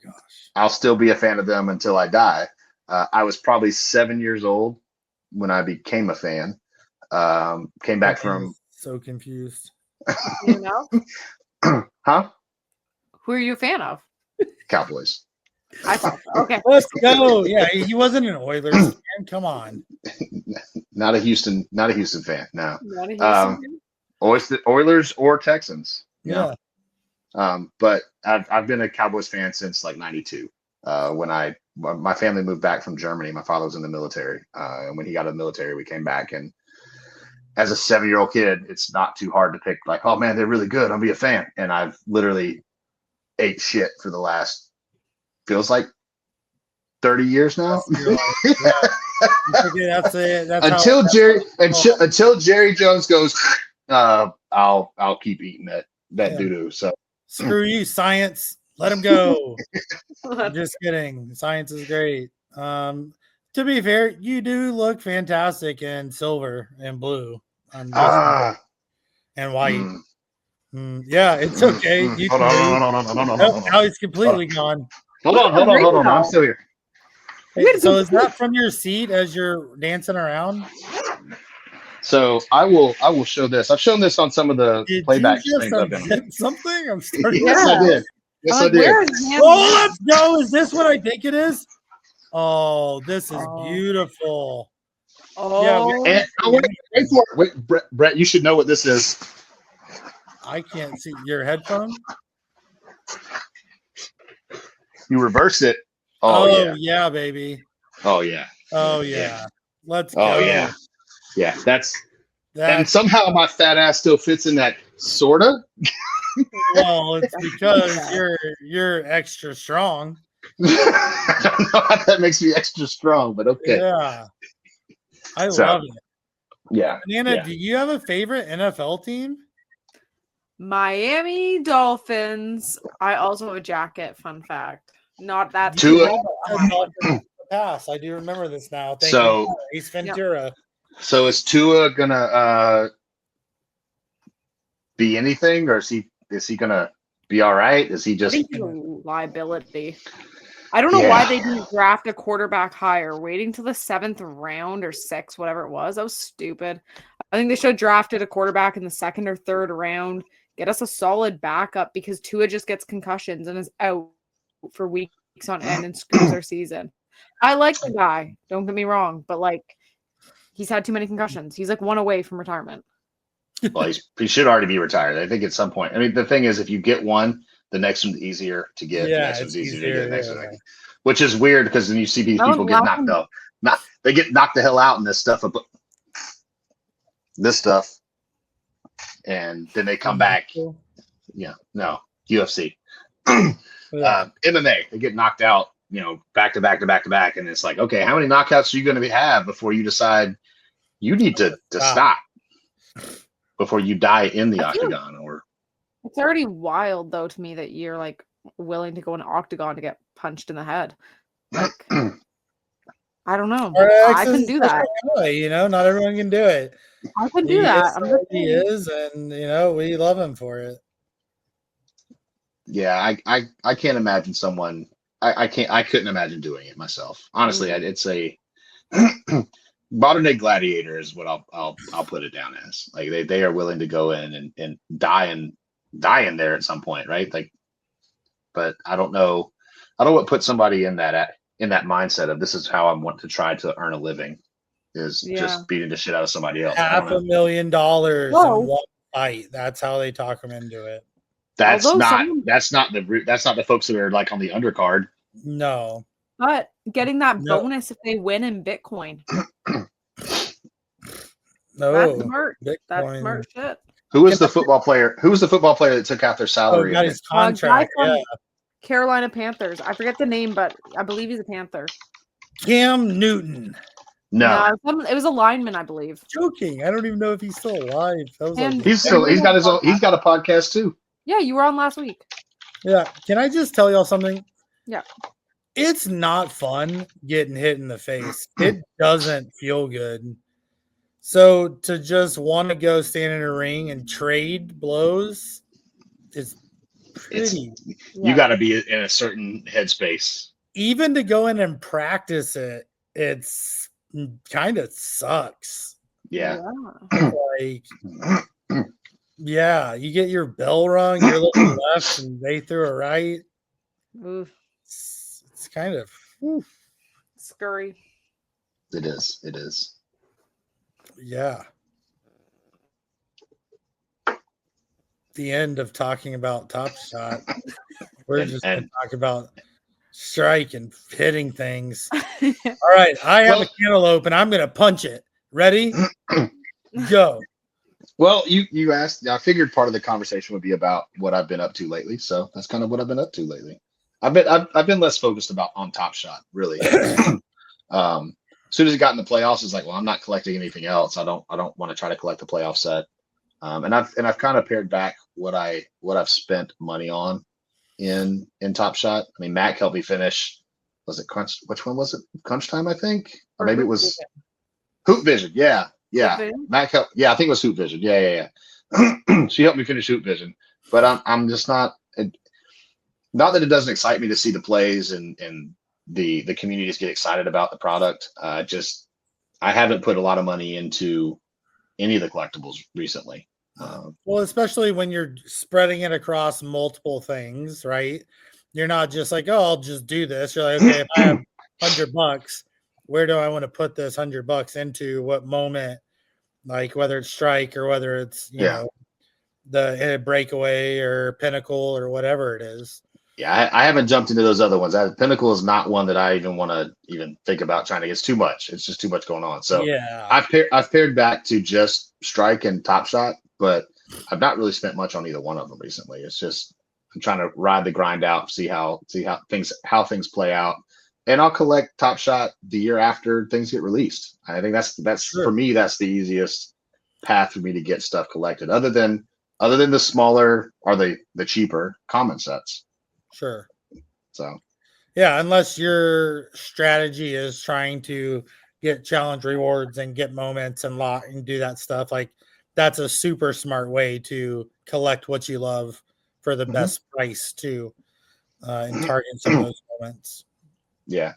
gosh. I'll still be a fan of them until I die. I was probably 7 years old when I became a fan. Came back from So confused. You know? huh? Who are you a fan of? Cowboys. I thought so. Okay. Let's go. Yeah, he wasn't an Oilers fan. Come on. Not a Houston fan. No. Not a Houston fan? Oilers or Texans. Yeah. But I've been a Cowboys fan since like '92. When my family moved back from Germany, my father was in the military, and when he got out of the military, we came back. And as a 7-year-old kid, it's not too hard to pick. Like, oh man, they're really good. I'll be a fan. And I've literally ate shit for the last feels like 30 years now. That's it. That's until Jerry Jones goes, I'll keep eating that doo-doo. So screw you, science. Let him go. I'm just kidding. Science is great. To be fair, you do look fantastic in silver and blue. And white. Yeah, it's okay. You hold on. Now he's completely gone. Hold on. I'm still here. Hey, so is that from your seat as you're dancing around? So I will show this. I've shown this on some of the playback things I've been on. Something? I'm starting. Yes, I did. Yes, I did. Oh, let's go. Is this what I think it is? Oh, this is beautiful. Oh, yeah. Wait for it. Wait, Brett, you should know what this is. I can't see your headphone. You reverse it. Oh yeah, baby. Oh yeah. Oh yeah. Let's go. Oh yeah. Yeah, that's and somehow my fat ass still fits in that sorta. Well, it's because you're extra strong. I don't know how that makes me extra strong, but okay. Yeah. I love it. Yeah. Banana, do you have a favorite NFL team? Miami Dolphins. I also have a jacket. Fun fact. Not that. Pass. I do remember this now. Thank you, Ace Ventura. Yep. So is Tua gonna be anything, or is he gonna be all right? Is he just I think he's a liability? I don't know why they didn't draft a quarterback higher, waiting till the 7th round or 6th, whatever it was. That was stupid. I think they should have drafted a quarterback in the 2nd or 3rd round. Get us a solid backup, because Tua just gets concussions and is out for weeks on end and screws our season. I like the guy, don't get me wrong, but like he's had too many concussions. He's like one away from retirement. Well, he should already be retired. I think at some point. I mean, the thing is, if you get one, the next one's easier to get. Yeah, the next one's easier to get. The next one, yeah. Which is weird, because then you see these people get knocked out. They get knocked the hell out in this stuff, and then they come back. Yeah, no, UFC, MMA. They get knocked out, back to back to back to back, and it's like, okay, how many knockouts are you going to have before you decide you need to stop before you die in the octagon? Or it's already wild though to me that you're like willing to go in an octagon to get punched in the head. Like, I don't know. I couldn't do that. Not everyone can do it. I couldn't do that. He is, and we love him for it. Yeah, I can't imagine someone. I couldn't imagine doing it myself. Honestly, it's a modern day gladiator is what I'll put it down as. Like they are willing to go in and die in there at some point, right? Like, but I don't know what puts somebody in that mindset of this is how I want to try to earn a living, is just beating the shit out of somebody else. $500,000 in one fight. That's how they talk them into it. That's not the folks that are like on the undercard. No. But getting that bonus if they win in Bitcoin. No. That's smart. That's smart shit. Who was the football player? Who was the football player that took out their salary? Got his contract. Carolina Panthers. I forget the name, but I believe he's a Panther. Cam Newton. No, it was a lineman, I believe. Joking. I don't even know if he's still alive. He's got his own. He's got a podcast too. Yeah, you were on last week. Yeah. Can I just tell y'all something? Yeah. It's not fun getting hit in the face. It doesn't feel good. So to just want to go stand in a ring and trade blows is pretty. You got to be in a certain headspace. Even to go in and practice it, it's kind of sucks. Yeah. Like, yeah, you get your bell rung, you're looking left, and they threw a right. Oof. It's kind of scurry. It is. It is. Yeah. The end of talking about TopShot. We're just going to talk about strike and hitting things. All right, I have a cantaloupe and I'm going to punch it. Ready? Go. Well, you asked. I figured part of the conversation would be about what I've been up to lately, so that's kind of what I've been up to lately. I've been less focused on TopShot, really. As soon as it got in the playoffs, it's like, well, I'm not collecting anything else. I don't want to try to collect the playoff set. And I've kind of pared back what I've spent money on in TopShot. I mean, Mac helped me finish. Was it Crunch? Which one was it? Crunch Time, I think, or maybe it was Hoop Vision. Yeah. Mac helped. Yeah, I think it was Hoop Vision. Yeah. She helped me finish Hoop Vision, but I'm just not. Not that it doesn't excite me to see the plays and the communities get excited about the product. I haven't put a lot of money into any of the collectibles recently. Well, especially when you're spreading it across multiple things, right? You're not just like, oh, I'll just do this. You're like, okay, if I have $100, where do I want to put this $100 into? What moment? Like whether it's strike or whether it's you know the breakaway or pinnacle or whatever it is. Yeah, I haven't jumped into those other ones. Pinnacle is not one that I even want to even think about trying to. It's too much. It's just too much going on. So yeah, I've pared back to just strike and TopShot, but I've not really spent much on either one of them recently. It's just I'm trying to ride the grind out, see how things play out, and I'll collect TopShot the year after things get released. I think that's sure. For me, that's the easiest path for me to get stuff collected. Other than the smaller or the cheaper common sets. Sure. So, yeah, unless your strategy is trying to get challenge rewards and get moments and lock and do that stuff, like that's a super smart way to collect what you love for the best price too, and target some of those moments. Yeah.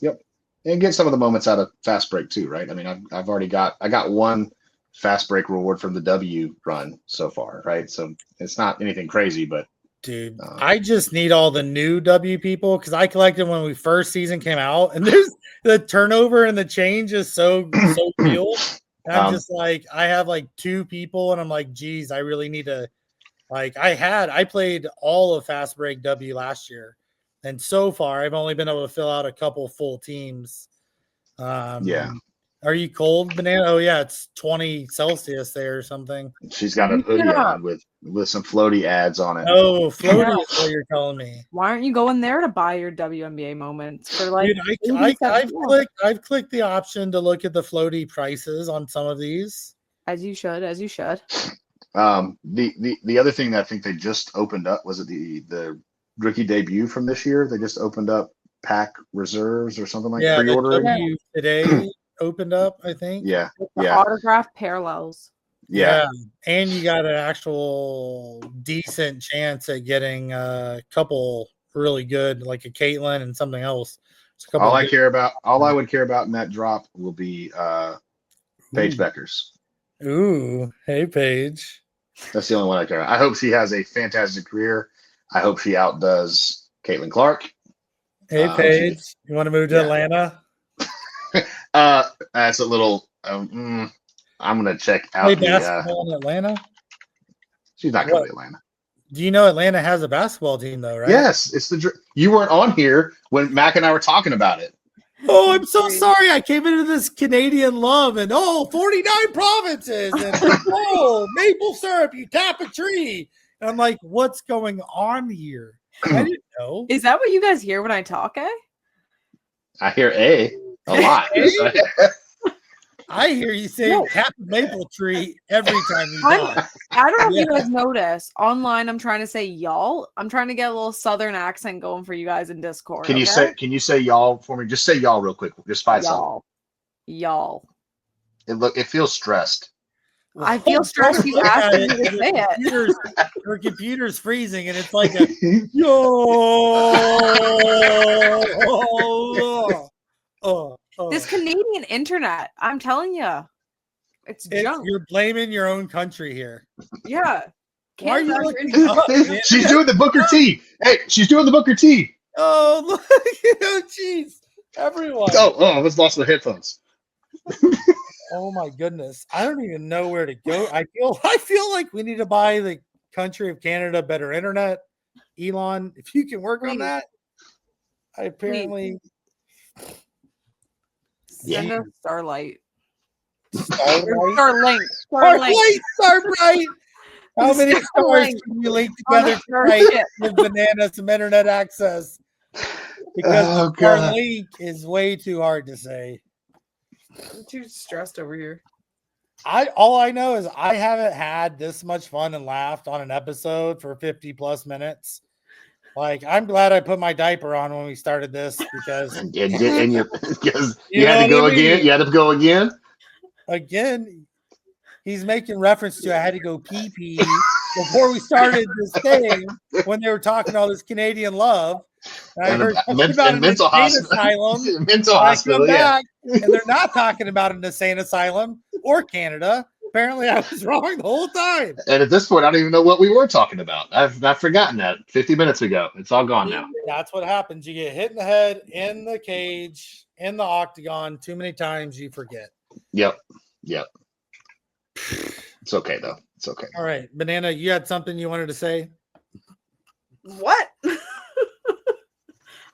Yep. And get some of the moments out of fast break too, right? I mean, I got one fast break reward from the W run so far, right? So it's not anything crazy, but. Dude, I just need all the new W people because I collected when we first season came out, and there's the turnover and the change is so real. And I'm just like, I have like 2 people, and I'm like, geez, I really need to. Like, I played all of Fast Break W last year, and so far I've only been able to fill out a couple full teams. Yeah. Are you cold, Banana? Oh yeah, it's 20 Celsius there or something. She's got a hoodie on with some floaty ads on it. Oh, floaty is what you're telling me. Why aren't you going there to buy your WNBA moments for like? Dude, I've clicked the option to look at the floaty prices on some of these. As you should. The other thing that I think they just opened up was it the rookie debut from this year. They just opened up pack reserves or something like pre-ordering. Today opened up, I think. Yeah. Autograph parallels. Yeah. And you got an actual decent chance at getting a couple really good, like a Caitlin and something else. All I would care about in that drop will be Paige Beckers. Ooh, hey Paige. That's the only one I care about. I hope she has a fantastic career. I hope she outdoes Caitlin Clark. Hey Paige, you want to move to Atlanta? That's a little. I'm gonna check out. Play basketball in Atlanta. She's not going to Atlanta. Do you know Atlanta has a basketball team though, right? Yes, it's you weren't on here when Mac and I were talking about it. Oh, I'm so sorry. I came into this Canadian love and 49 provinces and maple syrup. You tap a tree, and I'm like, what's going on here? I didn't know. Is that what you guys hear when I talk? I hear a lot. I hear you say tap a maple tree every time you talk. I don't know if you guys notice. Online, I'm trying to say y'all. I'm trying to get a little southern accent going for you guys in Discord. Can you say y'all for me? Just say y'all real quick. Just 5 seconds. Y'all. It feels stressed. I feel stressed. He's asking me to say it. Her computer's freezing, and it's like a yo. This Canadian internet, I'm telling you, it's junk. You're blaming your own country here. Yeah. Why are you looking Canada's up? She's doing the Booker T. Hey, she's doing the Booker T. Oh, look, jeez, everyone. Oh, I was lost my headphones. Oh my goodness, I don't even know where to go. I feel like we need to buy the country of Canada better internet. Elon, if you can work on that, I apparently. Send us Starlight. Starlight. Starlink. Starbright. How many stars can you link together tonight with banana some internet access? Because Starlink is way too hard to say. I'm too stressed over here. All I know is I haven't had this much fun and laughed on an episode for 50 plus minutes. Like, I'm glad I put my diaper on when we started this because you had to go again. You had to go again. Again, he's making reference to I had to go pee pee before we started this thing when they were talking all this Canadian love. And I heard about an mental insane asylum. Mental hospital, back, and they're not talking about an insane asylum or Canada. Apparently, I was wrong the whole time. And at this point, I don't even know what we were talking about. I've forgotten that 50 minutes ago. It's all gone now. That's what happens. You get hit in the head, in the cage, in the octagon too many times, you forget. Yep. It's okay, though. It's okay. All right. Banana, you had something you wanted to say? What?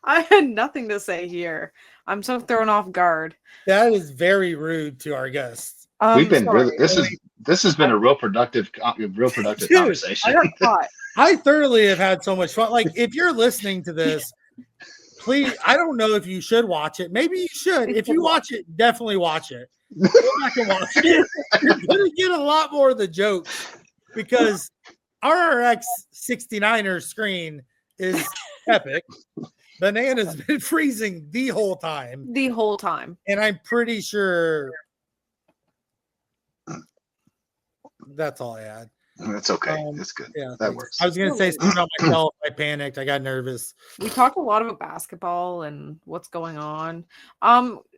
I had nothing to say here. I'm so thrown off guard. That is very rude to our guests. We've been really. This has been a real productive conversation. I got caught. I thoroughly have had so much fun. Like, if you're listening to this, please. I don't know if you should watch it. Maybe you should. If you watch it, definitely watch it. Go back and watch it. You're gonna get a lot more of the jokes because RRX69er screen is epic. Banana's been freezing the whole time. And I'm pretty sure that's all I had. That's okay. It's good. Yeah, that works. I was going to say something about myself. I panicked. I got nervous. We talked a lot about basketball and what's going on.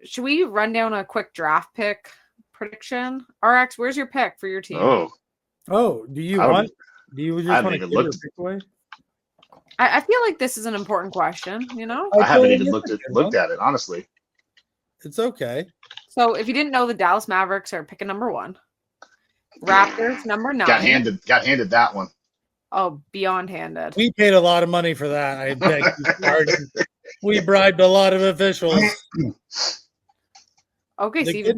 Should we run down a quick draft pick prediction? RX, where's your pick for your team? Do you just want to give your pick away? I feel like this is an important question, you know? I haven't even looked at it, honestly. It's okay. So if you didn't know, the Dallas Mavericks are picking number 1. Raptors, number 9. Got handed that one. Oh, beyond handed. We paid a lot of money for that. I beg your pardon. We bribed a lot of officials. OKC's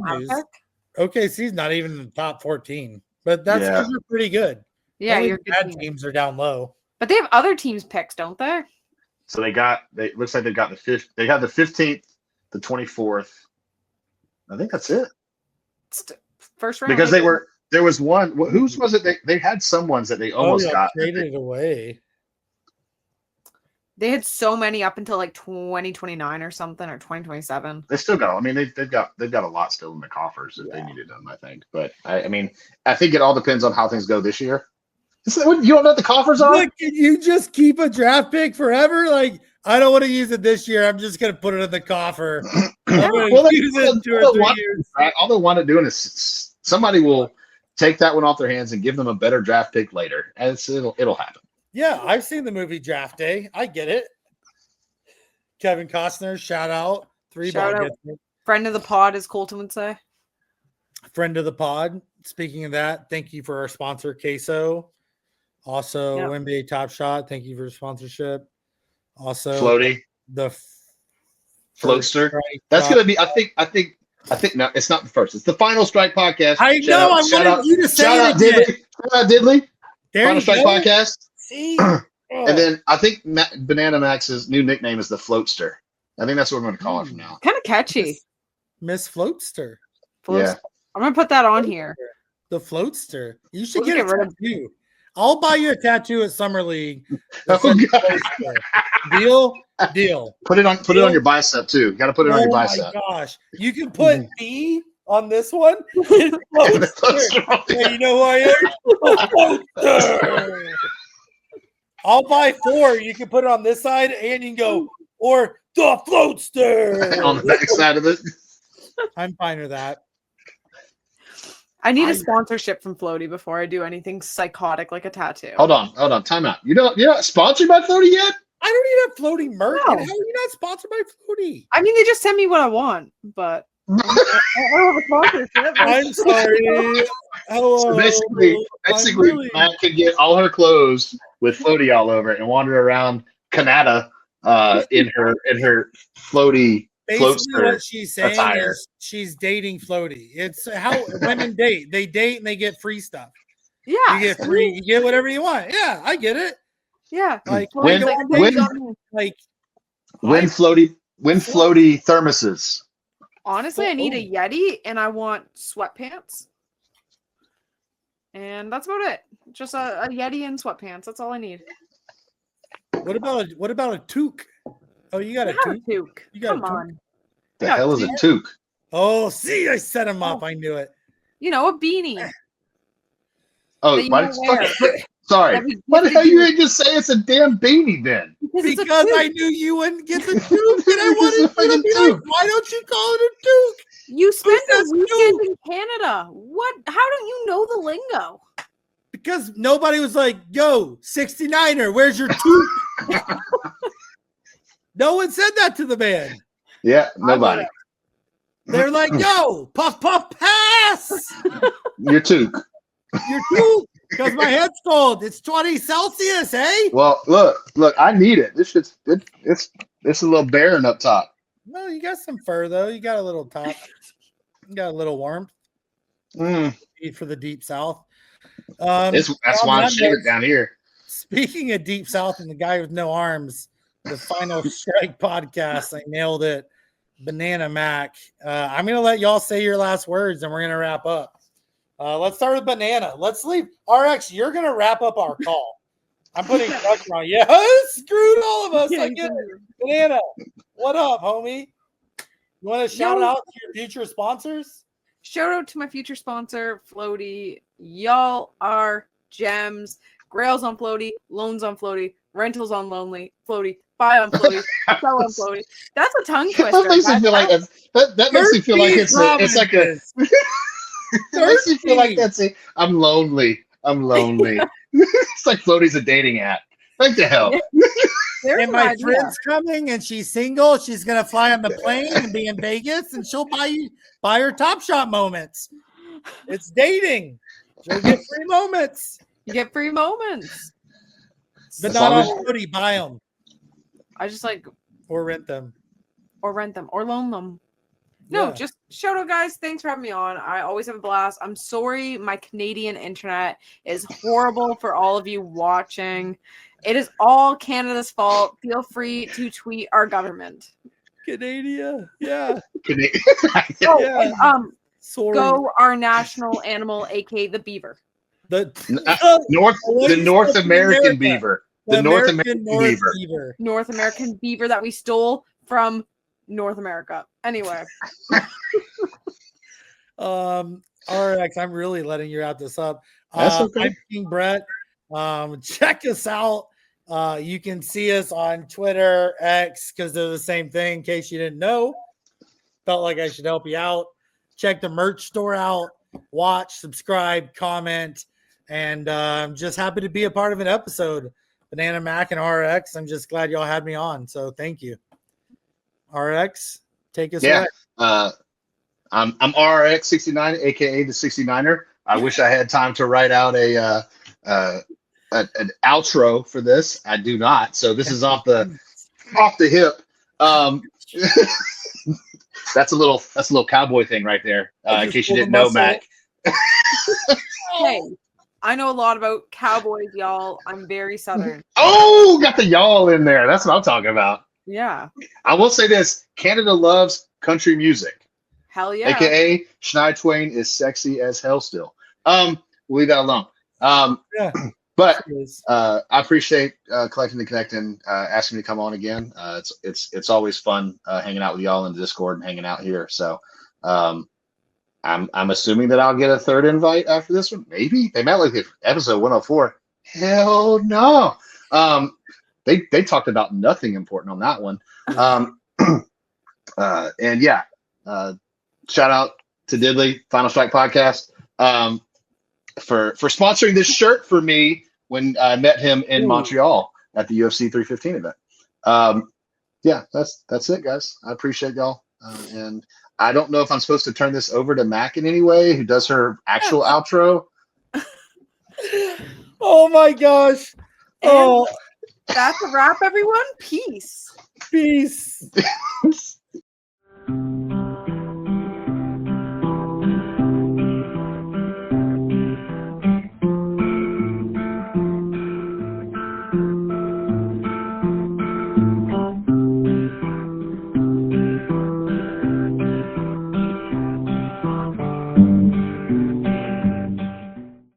not even in the top 14. But that's because we're pretty good. Yeah, your bad teams are down low. But they have other teams' picks, don't they? So looks like they've got the 5th. They have the 15th, the 24th. I think that's it. First round. Because there was one. Whose was it? They had some ones that they almost got traded away. They had so many up until like 2029 or something, or 2027. They still got. I mean, they've got a lot still in the coffers if they needed them. I think, but I mean, I think it all depends on how things go this year. You don't know what the coffers are? Look, can you just keep a draft pick forever? Like, I don't want to use it this year. I'm just going to put it in the coffer. Use it in 2 or 3 years. Right? All they want to do is somebody will take that one off their hands and give them a better draft pick later. And it'll happen. Yeah, I've seen the movie Draft Day. I get it. Kevin Costner, shout out. Friend of the pod, as Colton would say. Friend of the pod. Speaking of that, thank you for our sponsor, Queso. Also, NBA Top Shot. Thank you for sponsorship. Also, Floaty, the Floatster. That's going to be. I think. No, it's not the first. It's the Final Strike podcast. I know. I wanted you to say it again. Shout out Diddley. Final Strike go. podcast. See? And then I think BananaMac's new nickname is the Floatster. I think that's what we're going to call it from now. Kind of catchy. Miss Floatster. Yeah. I'm going to put that on here. The Floatster. You should get a tattoo. I'll buy you a tattoo at Summer League. Deal. Put it on your bicep too. You got to put it on your bicep. Oh my gosh. You can put B on this one. It floats. Yeah, you know who I am? A floatster. I'll buy 4. You can put it on this side, and you can go, or the floatster on the back side of it. I'm fine with that. I need a sponsorship from Floaty before I do anything psychotic like a tattoo. Hold on, time out. You're not sponsored by Floaty yet? I don't need a Floaty merch. No. How are you not sponsored by Floaty? I mean, they just send me what I want, but I don't have a sponsorship. I'm sorry. Hello. So basically, Matt can get all her clothes with Floaty all over it and wander around Canada in her Floaty. Basically, what she's saying attire. is she's dating Floaty. It's how women date. They date and they get free stuff. Yeah. You get free. You get whatever you want. Yeah, I get it. Yeah. Like When Floaty thermoses. Honestly, I need a Yeti and I want sweatpants. And that's about it. Just a Yeti and sweatpants. That's all I need. What about a toque? Oh, you got a toque? You got Come a toque? on. The hell is a toque? Oh, see, I set him up. I knew it. You know, a beanie. Oh, that you why don't did wear. sorry. Why the hell you ain't just say it's a damn beanie then? Because I knew you wouldn't get the toque, and I wanted you to be like, why don't you call it a toque? You spent says a weekend in Canada. What? How don't you know the lingo? Because nobody was like, yo, 69er, where's your toque? No one said that to the man. Yeah, nobody. They're like, yo, puff, puff, pass. Your toque. Your toque. Because my head's cold. It's 20 Celsius, eh? Well, look, I need it. This shit's it's a little barren up top. No, you got some fur though. You got a little top. You got a little warmth. Eat for the deep south. That's why I'm shaving down here. Speaking of deep south and the guy with no arms, the Final Strike podcast, I nailed it. BananaMac. I'm gonna let y'all say your last words, and we're gonna wrap up. Let's start with Banana. Let's leave. RX, you're gonna wrap up our call. I'm putting pressure on you. Yeah, screwed all of us. I get it. Banana, what up, homie? You want to shout out to your future sponsors? Shout out to my future sponsor, Floaty. Y'all are gems. Grails on Floaty, loans on Floaty, rentals on Floaty, buy on Floaty, sell on Floaty. That's a tongue twister. That makes me feel like that makes me feel like it's like a. It makes me feel like that's it. I'm lonely. It's like Floaty's a dating app. What the hell? And my friend's coming, and she's single. She's gonna fly on the plane and be in Vegas, and she'll buy her TopShot moments. It's dating. She'll get free moments. You get free moments, but not on Floaty. Buy them. I just like or rent them, or loan them. No, just shout out, guys. Thanks for having me on. I always have a blast. I'm sorry my Canadian internet is horrible for all of you watching. It is all Canada's fault. Feel free to tweet our government. Canada, yeah. Go our national animal, aka the beaver. The North American beaver. The North American beaver. North American beaver that we stole from North America. Anyway. RX, I'm really letting you wrap this up. That's okay. I'm KingBrett. Check us out. You can see us on Twitter, X, because they're the same thing, in case you didn't know. Felt like I should help you out. Check the merch store out. Watch, subscribe, comment. And I'm just happy to be a part of an episode. BananaMac and RX. I'm just glad y'all had me on. So thank you. RX, take us away. I'm RRX69, aka the 69er. I wish I had time to write out an outro for this. I do not. So this is off the hip. That's a little cowboy thing right there. In case you didn't know, Mac. Hey, I know a lot about cowboys, y'all. I'm very Southern. Oh, got the y'all in there. That's what I'm talking about. Yeah. I will say this: Canada loves country music. Hell yeah. AKA Shania Twain is sexy as hell still. We'll leave that alone. But I appreciate Collectin and Connectin asking me to come on again. It's always fun hanging out with y'all in the Discord and hanging out here. So I'm assuming that I'll get a third invite after this one. Maybe they might like episode 104. Hell no. They talked about nothing important on that one. And yeah, shout out to Diddley Final Strike Podcast for sponsoring this shirt for me when I met him in Montreal at the UFC 315 event. Yeah, that's it, guys. I appreciate y'all. And I don't know if I'm supposed to turn this over to Mac in any way, who does her actual outro. Oh my gosh. Oh, that's a wrap, everyone. Peace. peace.